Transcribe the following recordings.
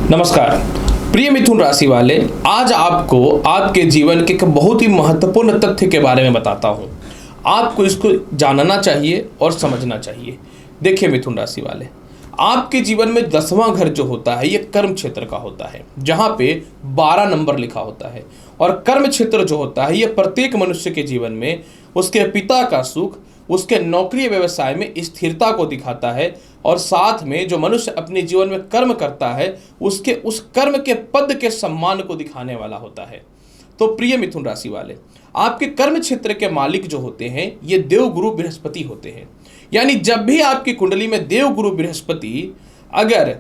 नमस्कार प्रिय मिथुन राशि वाले, आज आपको आपके जीवन के एक बहुत ही महत्वपूर्ण तथ्य के बारे में बताता हूं। आपको इसको जानना चाहिए और समझना चाहिए। देखिए मिथुन राशि वाले, आपके जीवन में 10वां घर जो होता है ये कर्म क्षेत्र का होता है, जहां पे 12 नंबर लिखा होता है। और कर्म क्षेत्र जो होता है ये प्रत्येक मनुष्य के जीवन में उसके पिता का सुख, उसके नौकरी व्यवसाय में स्थिरता को दिखाता है। और साथ में जो मनुष्य अपने जीवन में कर्म करता है उसके उस कर्म के पद के सम्मान को दिखाने वाला होता है। तो प्रिय मिथुन राशि वाले, आपके कर्म क्षेत्र के मालिक जो होते हैं ये देवगुरु बृहस्पति होते हैं। यानी जब भी आपकी कुंडली में देवगुरु बृहस्पति अगर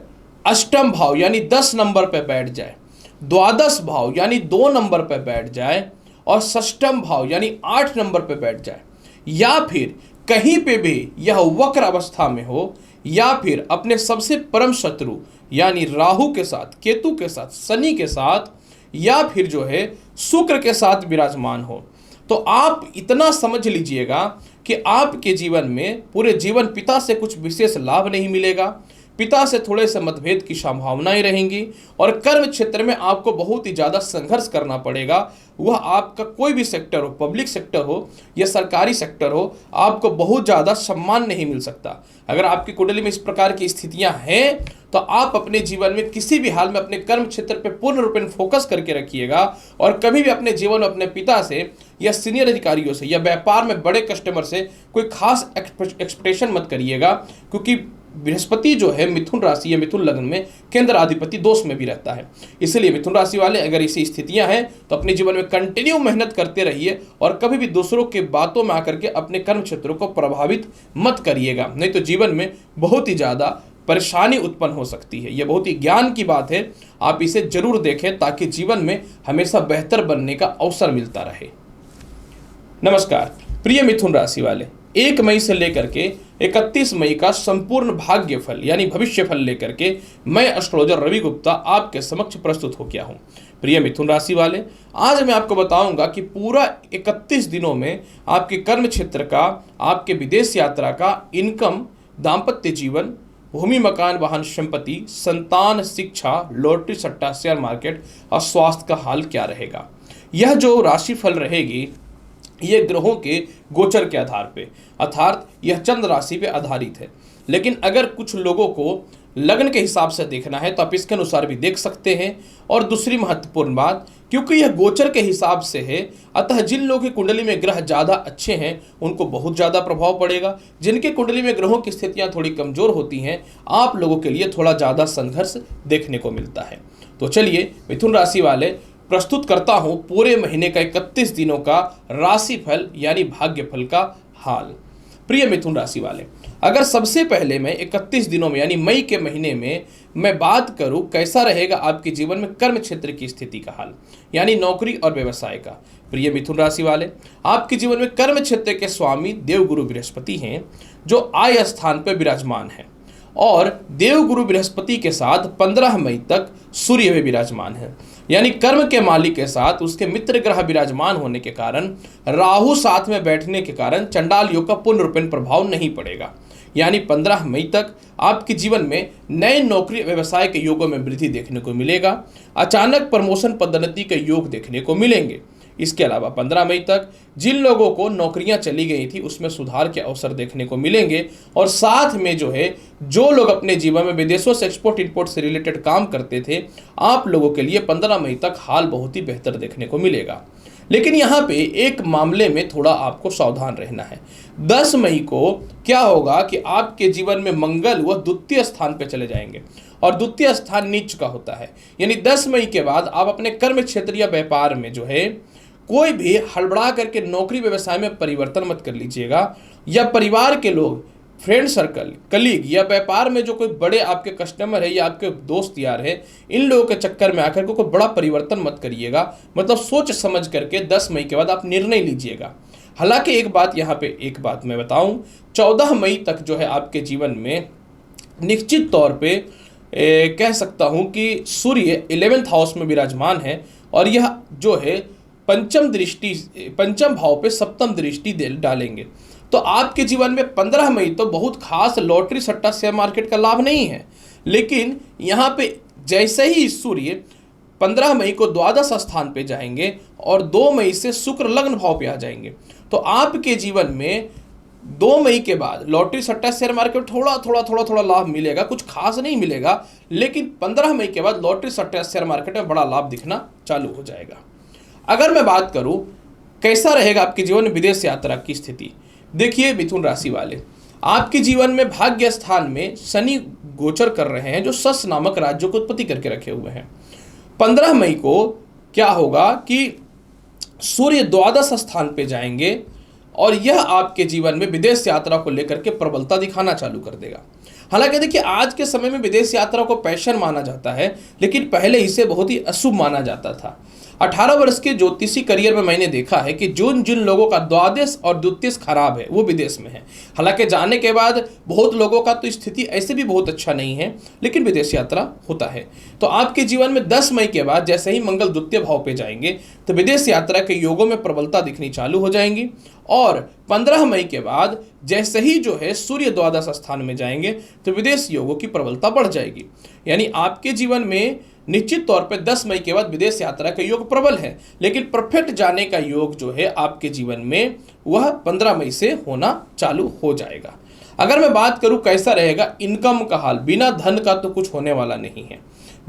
अष्टम भाव यानी 10 नंबर पर बैठ जाए, द्वादश भाव यानी 2 नंबर पर बैठ जाए, और षष्ठम भाव यानी 8 नंबर पर बैठ जाए, या फिर कहीं पे भी यह वक्र अवस्था में हो, या फिर अपने सबसे परम शत्रु यानी राहु के साथ, केतु के साथ, शनि के साथ, या फिर जो है शुक्र के साथ विराजमान हो, तो आप इतना समझ लीजिएगा कि आपके जीवन में पूरे जीवन पिता से कुछ विशेष लाभ नहीं मिलेगा। पिता से थोड़े से मतभेद की संभावनाएं रहेंगी और कर्म क्षेत्र में आपको बहुत ही ज़्यादा संघर्ष करना पड़ेगा। वह आपका कोई भी सेक्टर हो, पब्लिक सेक्टर हो या सरकारी सेक्टर हो, आपको बहुत ज़्यादा सम्मान नहीं मिल सकता। अगर आपकी कुंडली में इस प्रकार की स्थितियां हैं तो आप अपने जीवन में किसी भी हाल में अपने कर्म क्षेत्र पर पूर्ण रूप में फोकस करके रखिएगा। और कभी भी अपने जीवन में अपने पिता से या सीनियर अधिकारियों से या व्यापार में बड़े कस्टमर से कोई खास एक्सपेक्टेशन मत करिएगा, क्योंकि बृहस्पति जो है मिथुन राशि या मिथुन लग्न में केंद्र अधिपति दोष में भी रहता है। इसलिए मिथुन राशि वाले अगर ऐसी स्थितियां हैं तो अपने जीवन में कंटिन्यू मेहनत करते रहिए और कभी भी दूसरों के बातों में आकर के अपने कर्म क्षेत्रों को प्रभावित मत करिएगा, नहीं तो जीवन में बहुत ही ज़्यादा परेशानी उत्पन्न हो सकती है। यह बहुत ही ज्ञान की बात है, आप इसे जरूर देखें ताकि जीवन में हमेशा बेहतर बनने का अवसर मिलता रहे। नमस्कार प्रिय मिथुन राशि वाले, 1 मई से लेकर के 31 मई का संपूर्ण भाग्य फल यानी भविष्य फल लेकर के मैं एस्ट्रोलॉजर रवि गुप्ता आपके समक्ष प्रस्तुत हो गया हूं। प्रिय मिथुन राशि वाले, आज मैं आपको बताऊंगा कि पूरा 31 दिनों में आपके कर्म क्षेत्र का, आपके विदेश यात्रा का, इनकम, दाम्पत्य जीवन, भूमि मकान वाहन संपत्ति, संतान, शिक्षा, लॉटरी सट्टा, शेयर मार्केट और स्वास्थ्य का हाल क्या रहेगा। यह जो राशिफल रहेगी ये ग्रहों के गोचर के आधार पे, अर्थात यह चंद्र राशि पे आधारित है। लेकिन अगर कुछ लोगों को लग्न के हिसाब से देखना है तो आप इसके अनुसार भी देख सकते हैं। और दूसरी महत्वपूर्ण बात, क्योंकि यह गोचर के हिसाब से है, अतः जिन लोगों की कुंडली में ग्रह ज़्यादा अच्छे हैं उनको बहुत ज़्यादा प्रभाव पड़ेगा। जिनके कुंडली में ग्रहों की स्थितियाँ थोड़ी कमज़ोर होती हैं, आप लोगों के लिए थोड़ा ज़्यादा संघर्ष देखने को मिलता है। तो चलिए मिथुन राशि वाले, प्रस्तुत करता हूं पूरे महीने का 31 दिनों का राशिफल यानी भाग्यफल का हाल। प्रिय मिथुन राशि वाले, अगर सबसे पहले मैं 31 दिनों में यानी मई के महीने में मैं बात करूं कैसा रहेगा आपके जीवन में कर्म क्षेत्र की स्थिति का हाल यानी नौकरी और व्यवसाय का। प्रिय मिथुन राशि वाले, आपके जीवन में कर्म क्षेत्र के स्वामी देवगुरु बृहस्पति हैं जो आय स्थान पर विराजमान है, और देवगुरु बृहस्पति के साथ 15 मई तक सूर्य भी विराजमान है। यानी कर्म के मालिक के साथ उसके मित्र ग्रह विराजमान होने के कारण, राहु साथ में बैठने के कारण चंडाल योग का पूर्ण रूपेण प्रभाव नहीं पड़ेगा। यानी 15 मई तक आपके जीवन में नए नौकरी व्यवसाय के योगों में वृद्धि देखने को मिलेगा। अचानक प्रमोशन पदोन्नति के योग देखने को मिलेंगे। इसके अलावा 15 मई तक जिन लोगों को नौकरियां चली गई थी उसमें सुधार के अवसर देखने को मिलेंगे। और साथ में जो है जो लोग अपने जीवन में विदेशों से एक्सपोर्ट इंपोर्ट से रिलेटेड काम करते थे, आप लोगों के लिए 15 मई तक हाल बहुत ही बेहतर देखने को मिलेगा। लेकिन यहाँ पे एक मामले में थोड़ा आपको सावधान रहना है। 10 मई को क्या होगा कि आपके जीवन में मंगल वह द्वितीय स्थान पे चले जाएंगे, और द्वितीय स्थान नीच का होता है। यानी 10 मई के बाद आप अपने कर्म क्षेत्र या व्यापार में जो है कोई भी हड़बड़ा करके नौकरी व्यवसाय में परिवर्तन मत कर लीजिएगा, या परिवार के लोग, फ्रेंड सर्कल, कलीग या व्यापार में जो कोई बड़े आपके कस्टमर है या आपके दोस्त यार है, इन लोगों के चक्कर में आकर के कोई बड़ा परिवर्तन मत करिएगा। मतलब सोच समझ करके 10 मई के बाद आप निर्णय लीजिएगा। हालांकि एक बात मैं बताऊं, 14 मई तक जो है आपके जीवन में निश्चित तौर पे कह सकता हूं कि सूर्य 11th हाउस में विराजमान है, और यह जो है पंचम भाव पे सप्तम दृष्टि डालेंगे। तो आपके जीवन में 15 मई तो बहुत खास लॉटरी सट्टा शेयर मार्केट का लाभ नहीं है, लेकिन यहाँ पे जैसे ही सूर्य 15 मई को द्वादश स्थान पे जाएंगे और 2 मई से शुक्र लग्न भाव पे आ जाएंगे, तो आपके जीवन में 2 मई के बाद लॉटरी सट्टा शेयर मार्केट थोड़ा लाभ मिलेगा, कुछ खास नहीं मिलेगा, लेकिन 15 मई के बाद लॉटरी सट्टा शेयर मार्केट में बड़ा लाभ दिखना चालू हो जाएगा। अगर मैं बात करूं कैसा रहेगा आपके जीवन में विदेश यात्रा की स्थिति, देखिए मिथुन राशि वाले, आपके जीवन में भाग्य स्थान में शनि गोचर कर रहे हैं, जो सस नामक राज्यों को उत्पत्ति करके रखे हुए हैं। 15 मई को क्या होगा कि सूर्य द्वादश स्थान पे जाएंगे और यह आपके जीवन में विदेश यात्रा को लेकर के प्रबलता दिखाना चालू कर देगा। हालांकि देखिए आज के समय में विदेश यात्रा को पैशन माना जाता है, लेकिन पहले इसे बहुत ही अशुभ माना जाता था। 18 वर्ष के ज्योतिषी करियर में मैंने देखा है कि जिन लोगों का द्वादश और द्वितीय खराब है वो विदेश में है। हालांकि जाने के बाद बहुत लोगों का तो स्थिति ऐसे भी बहुत अच्छा नहीं है, लेकिन विदेश यात्रा होता है। तो आपके जीवन में 10 मई के बाद जैसे ही मंगल द्वितीय भाव पे जाएंगे तो विदेश यात्रा के योगों में प्रबलता दिखनी चालू हो जाएंगी, और 15 मई के बाद जैसे ही जो है सूर्य द्वादश स्थान में जाएंगे तो विदेश योगों की प्रबलता बढ़ जाएगी। यानी आपके जीवन में निश्चित तौर पे 10 मई के बाद विदेश यात्रा का योग प्रबल है, लेकिन परफेक्ट जाने का योग जो है आपके जीवन में वह 15 मई से होना चालू हो जाएगा। अगर मैं बात करूं कैसा रहेगा इनकम का हाल, बिना धन का तो कुछ होने वाला नहीं है।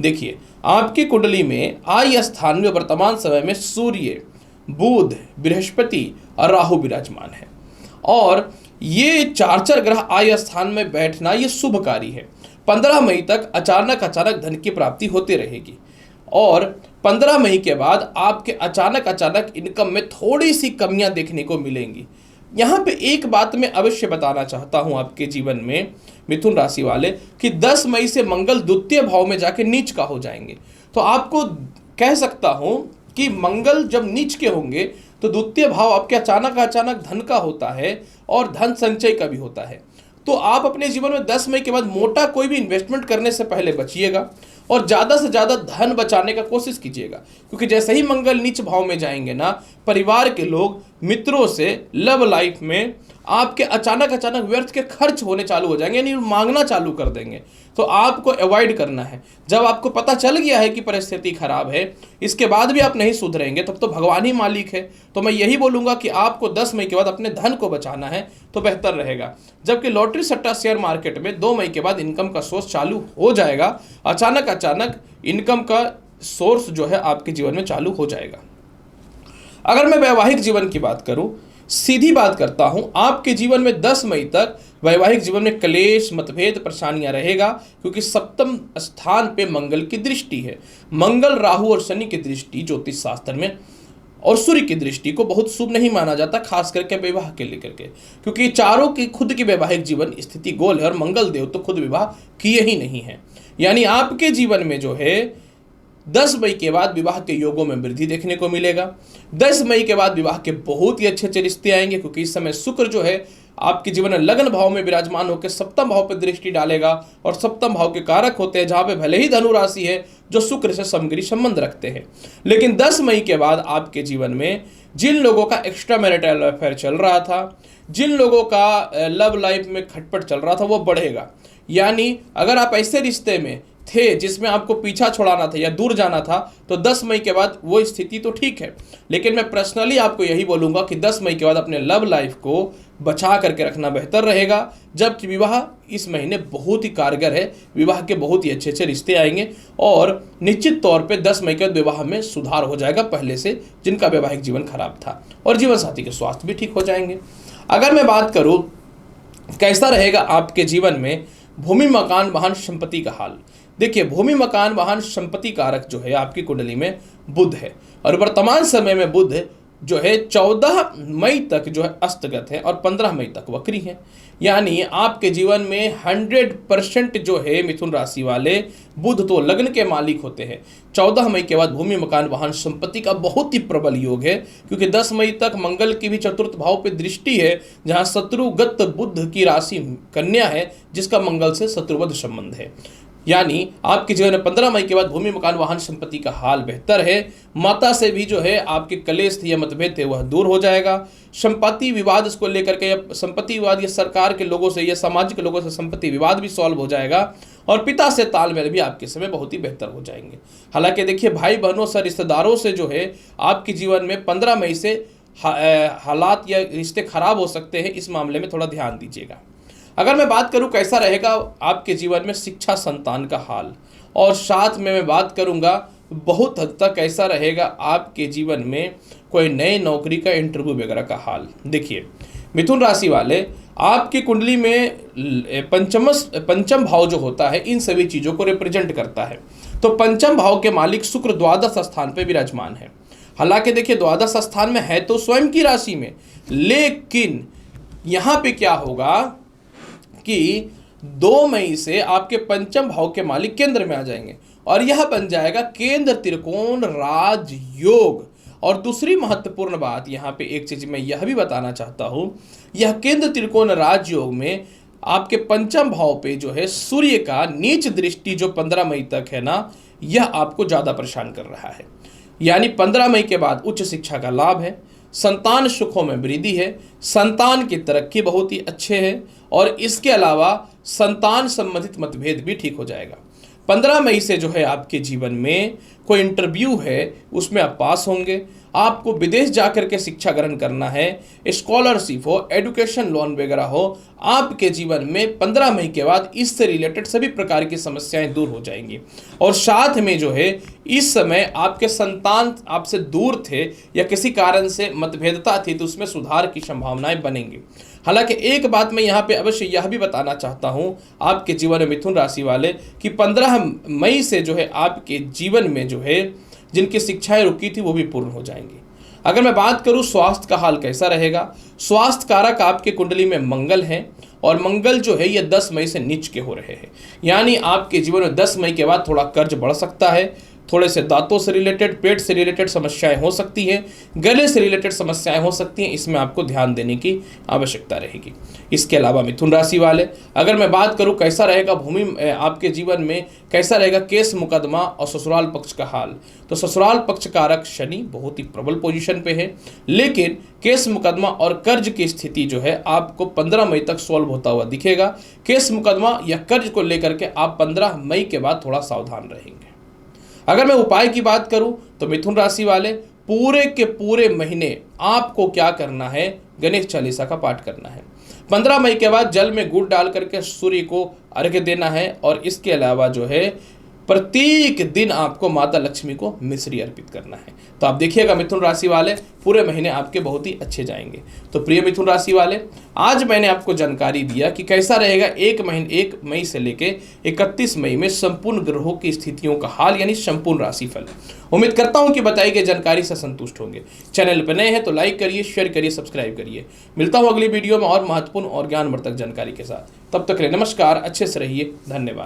देखिए आपकी कुंडली में आय स्थान में वर्तमान समय में सूर्य, बुध, बृहस्पति और राहु विराजमान है, और ये चार ग्रह आय स्थान में बैठना ये शुभकारी है। 15 मई तक अचानक धन की प्राप्ति होती रहेगी, और 15 मई के बाद आपके अचानक इनकम में थोड़ी सी कमियां देखने को मिलेंगी। यहाँ पे एक बात मैं अवश्य बताना चाहता हूँ आपके जीवन में मिथुन राशि वाले कि 10 मई से मंगल द्वितीय भाव में जाके नीच का हो जाएंगे। तो आपको कह सकता हूँ कि मंगल जब नीच के होंगे तो द्वितीय भाव आपके अचानक धन का होता है और धन संचय का भी होता है। तो आप अपने जीवन में 10 मई के बाद मोटा कोई भी इन्वेस्टमेंट करने से पहले बचिएगा और ज़्यादा से ज़्यादा धन बचाने का कोशिश कीजिएगा, क्योंकि जैसे ही मंगल नीच भाव में जाएंगे ना, परिवार के लोग मित्रों से लव लाइफ में आपके अचानक व्यर्थ के खर्च होने चालू हो जाएंगे, यानी मांगना चालू कर देंगे। तो आपको अवॉइड करना है। जब आपको पता चल गया है कि परिस्थिति खराब है, इसके बाद भी आप नहीं सुधरेंगे, तब तो भगवान ही मालिक है। तो मैं यही बोलूँगा कि आपको 10 मई के बाद अपने धन को बचाना है तो बेहतर रहेगा। जबकि लॉटरी सट्टा शेयर मार्केट में 2 मई के बाद इनकम का सोर्स चालू हो जाएगा, अचानक इनकम का सोर्स जो है आपके जीवन में चालू हो जाएगा। अगर मैं वैवाहिक जीवन की बात करूं, सीधी बात करता हूं, आपके जीवन में 10 मई तक वैवाहिक जीवन में क्लेश, मतभेद, परेशानियां रहेगा, क्योंकि सप्तम स्थान पे मंगल की दृष्टि है। मंगल, राहु और शनि की दृष्टि ज्योतिष शास्त्र में और सूर्य की दृष्टि को बहुत शुभ नहीं माना जाता, खास करके विवाह के लेकर के, क्योंकि चारों की खुद की वैवाहिक जीवन स्थिति गोल है और मंगल देव तो खुद विवाह किए ही नहीं है। यानी आपके जीवन में जो है 10 मई के बाद विवाह के योगों में वृद्धि देखने को मिलेगा। 10 मई के बाद विवाह के बहुत ही अच्छे रिश्ते आएंगे, क्योंकि इस समय शुक्र जो है आपके जीवन में लग्न भाव में विराजमान होकर सप्तम भाव पर दृष्टि डालेगा, और सप्तम भाव के कारक होते हैं जहां पे भले ही धनु राशि है जो शुक्र से समग्री संबंध रखते हैं, लेकिन 10 मई के बाद आपके जीवन में जिन लोगों का एक्स्ट्रा मैरिटल अफेयर चल रहा था, जिन लोगों का लव लाइफ में खटपट चल रहा था, वो बढ़ेगा। यानी अगर आप ऐसे रिश्ते में थे जिसमें आपको पीछा छोड़ाना था या दूर जाना था, तो 10 मई के बाद वो स्थिति तो ठीक है, लेकिन मैं पर्सनली आपको यही बोलूँगा कि 10 मई के बाद अपने लव लाइफ को बचा करके रखना बेहतर रहेगा। जबकि विवाह इस महीने बहुत ही कारगर है, विवाह के बहुत ही अच्छे रिश्ते आएंगे, और निश्चित तौर पे 10 मई के बाद विवाह में सुधार हो जाएगा पहले से, जिनका वैवाहिक जीवन खराब था, और जीवन साथी के स्वास्थ्य भी ठीक हो जाएंगे। अगर मैं बात करूँ कैसा रहेगा आपके जीवन में भूमि, मकान, वाहन, संपत्ति का हाल, देखिए भूमि, मकान, वाहन, संपत्ति कारक जो है आपकी कुंडली में बुध है, और वर्तमान समय में बुध जो है 14 मई तक जो है अस्तगत है और 15 मई तक वक्री है। यानी आपके जीवन में 100% जो है मिथुन राशि वाले बुध तो लग्न के मालिक होते हैं। 14 मई के बाद भूमि, मकान, वाहन, संपत्ति का बहुत ही प्रबल योग है, क्योंकि 10 मई तक मंगल की भी चतुर्थ भाव पे दृष्टि है, जहां शत्रुगत बुध की राशि कन्या है, जिसका मंगल से शत्रुवध संबंध है। यानी आपके जीवन में 15 मई के बाद भूमि, मकान, वाहन, संपत्ति का हाल बेहतर है। माता से भी जो है आपके कलेश थे या मतभेद थे वह दूर हो जाएगा। संपत्ति विवाद इसको लेकर के, या संपत्ति विवाद या सरकार के लोगों से या सामाजिक लोगों से संपत्ति विवाद भी सॉल्व हो जाएगा, और पिता से तालमेल भी आपके समय बहुत ही बेहतर हो जाएंगे। हालांकि देखिए भाई बहनों से, रिश्तेदारों से जो है आपके जीवन में 15 मई से हालात या रिश्ते खराब हो सकते हैं, इस मामले में थोड़ा ध्यान दीजिएगा। अगर मैं बात करूं कैसा रहेगा आपके जीवन में शिक्षा संतान का हाल, और साथ में मैं बात करूंगा बहुत हद तक कैसा रहेगा आपके जीवन में कोई नए नौकरी का इंटरव्यू वगैरह का हाल। देखिए मिथुन राशि वाले, आपकी कुंडली में पंचम भाव जो होता है इन सभी चीज़ों को रिप्रेजेंट करता है। तो पंचम भाव के मालिक शुक्र द्वादश स्थान पे विराजमान है। हालांकि देखिए द्वादश स्थान में है तो स्वयं की राशि में, लेकिन यहाँ पे क्या होगा कि 2 मई से आपके पंचम भाव के मालिक केंद्र में आ जाएंगे और यह बन जाएगा केंद्र त्रिकोण राजयोग। और दूसरी महत्वपूर्ण बात यहाँ पे एक चीज मैं यह भी बताना चाहता हूँ, यह केंद्र त्रिकोण राजयोग में आपके पंचम भाव पे जो है सूर्य का नीच दृष्टि जो 15 मई तक है ना, यह आपको ज़्यादा परेशान कर रहा है। यानी 15 मई के बाद उच्च शिक्षा का लाभ है, संतान सुखों में वृद्धि है, संतान की तरक्की बहुत ही अच्छे है, और इसके अलावा संतान संबंधित मतभेद भी ठीक हो जाएगा। 15 मई से जो है आपके जीवन में कोई इंटरव्यू है उसमें आप पास होंगे। आपको विदेश जाकर के शिक्षा ग्रहण करना है, स्कॉलरशिप हो, एडुकेशन लोन वगैरह हो, आपके जीवन में 15 मई के बाद इससे रिलेटेड सभी प्रकार की समस्याएं दूर हो जाएंगी। और साथ में जो है इस समय आपके संतान आपसे दूर थे या किसी कारण से मतभेदता थी तो उसमें सुधार की संभावनाएं बनेंगी। हालांकि एक बात मैं यहाँ पे अवश्य यह भी बताना चाहता हूँ आपके जीवन में मिथुन राशि वाले कि 15 मई से जो है आपके जीवन में जो है जिनकी शिक्षाएं रुकी थी वो भी पूर्ण हो जाएंगी। अगर मैं बात करूं स्वास्थ्य का हाल कैसा रहेगा, स्वास्थ्य कारक आपके कुंडली में मंगल है और मंगल जो है ये 10 मई से नीच के हो रहे हैं। यानी आपके जीवन में 10 मई के बाद थोड़ा कर्ज बढ़ सकता है, थोड़े से दांतों से रिलेटेड, पेट से रिलेटेड समस्याएं हो सकती हैं, गले से रिलेटेड समस्याएं हो सकती हैं, इसमें आपको ध्यान देने की आवश्यकता रहेगी। इसके अलावा मिथुन राशि वाले, अगर मैं बात करूं कैसा रहेगा भूमि आपके जीवन में कैसा रहेगा केस मुकदमा और ससुराल पक्ष का हाल, तो ससुराल पक्ष कारक शनि बहुत ही प्रबल पोजीशन पे है, लेकिन केस मुकदमा और कर्ज की स्थिति जो है आपको 15 मई तक सॉल्व होता हुआ दिखेगा। केस मुकदमा या कर्ज को लेकर के आप 15 मई के बाद थोड़ा सावधान रहेंगे। अगर मैं उपाय की बात करूं तो मिथुन राशि वाले पूरे के पूरे महीने आपको क्या करना है, गणेश चालीसा का पाठ करना है। 15 मई के बाद जल में गुड़ डाल करके सूर्य को अर्घ्य देना है, और इसके अलावा जो है प्रत्येक दिन आपको माता लक्ष्मी को मिश्री अर्पित करना है। तो आप देखिएगा मिथुन राशि वाले पूरे महीने आपके बहुत ही अच्छे जाएंगे। तो प्रिय मिथुन राशि वाले, आज मैंने आपको जानकारी दिया कि कैसा रहेगा 1 मई से लेके 31 मई में संपूर्ण ग्रहों की स्थितियों का हाल, यानी संपूर्ण राशिफल। उम्मीद करता हूं कि बताई गई जानकारी से संतुष्ट होंगे। चैनल पर नए हैं तो लाइक करिए, शेयर करिए, सब्सक्राइब करिए। मिलता हूं अगली वीडियो में और महत्वपूर्ण और ज्ञानवर्धक जानकारी के साथ। तब तक के लिए नमस्कार, अच्छे से रहिए, धन्यवाद।